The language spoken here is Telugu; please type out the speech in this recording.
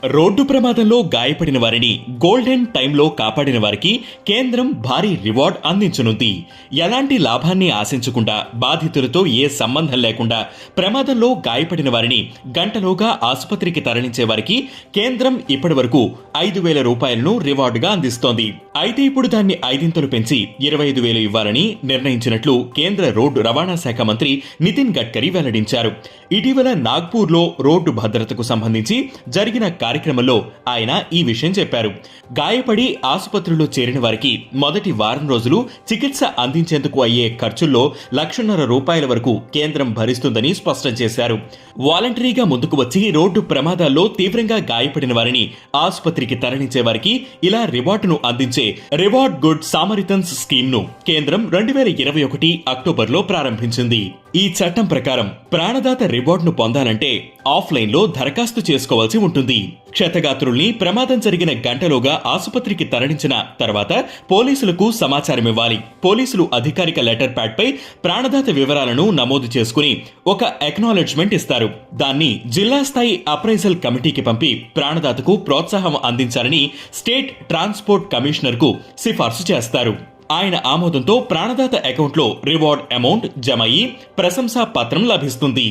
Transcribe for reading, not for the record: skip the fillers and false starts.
రోడ్డు ప్రమాదంలో గాయపడిన వారిని గోల్డెన్ టైంలో కాపాడిన వారికి కేంద్రం భారీ రివార్డ్ అందించనుంది. ఎలాంటి లాభాన్ని ఆశించకుండా, బాధితులతో ఏ సంబంధం లేకుండా ప్రమాదంలో గాయపడిన వారిని గంటలోగా ఆసుపత్రికి తరలించే వారికి కేంద్రం ఇప్పటివరకు 5,000 రూపాయలను రివార్డుగా అందిస్తోంది. అయితే ఇప్పుడు దాన్ని 5 పెంచి 25,000 ఇవ్వాలని నిర్ణయించినట్లు కేంద్ర రోడ్డు రవాణా శాఖ మంత్రి నితిన్ గడ్కరీ వెల్లడించారు. ఇటీవల నాగ్పూర్లో రోడ్డు భద్రతకు సంబంధించి జరిగిన కార్యక్రమంలో ఆయన ఈ విషయం చెప్పారు. గాయపడి ఆసుపత్రిలో చేరిన వారికి మొదటి వారం రోజులు చికిత్స అందించేందుకు అయ్యే ఖర్చుల్లో 1,50,000 రూపాయల వరకు కేంద్రం భరిస్తుందని స్పష్టం చేశారు. వాలంటరీగా ముందుకు వచ్చి రోడ్డు ప్రమాదాల్లో తీవ్రంగా గాయపడిన వారిని ఆసుపత్రికి తరలించే వారికి ఇలా రివార్డును అందించే రివార్డ్ గుడ్ సామరితన్స్ స్కీమ్ ను కేంద్రం 2021 అక్టోబర్లో ప్రారంభించింది. ఈ చట్టం ప్రకారం ప్రాణదాత రివార్డును పొందాలంటే ఆఫ్లైన్లో దరఖాస్తు చేసుకోవాల్సి ఉంటుంది. క్షతగాత్రుల్ని ప్రమాదం జరిగిన గంటలోగా ఆసుపత్రికి తరలించిన తర్వాత పోలీసులకు సమాచారం ఇవ్వాలి. పోలీసులు అధికారిక లెటర్ ప్యాడ్ పై ప్రాణదాత వివరాలను నమోదు చేసుకుని ఒక అక్నాలెడ్జ్మెంట్ ఇస్తారు. దాన్ని జిల్లా స్థాయి అప్రైజల్ కమిటీకి పంపి ప్రాణదాతకు ప్రోత్సాహం అందించాలని స్టేట్ ట్రాన్స్పోర్ట్ కమిషనర్ కు సిఫార్సు చేస్తారు. ఆయన ఆమోదంతో ప్రాణదాత అకౌంట్లో రివార్డ్ అమౌంట్ జమ అయ్యి ప్రశంసా పత్రం లభిస్తుంది.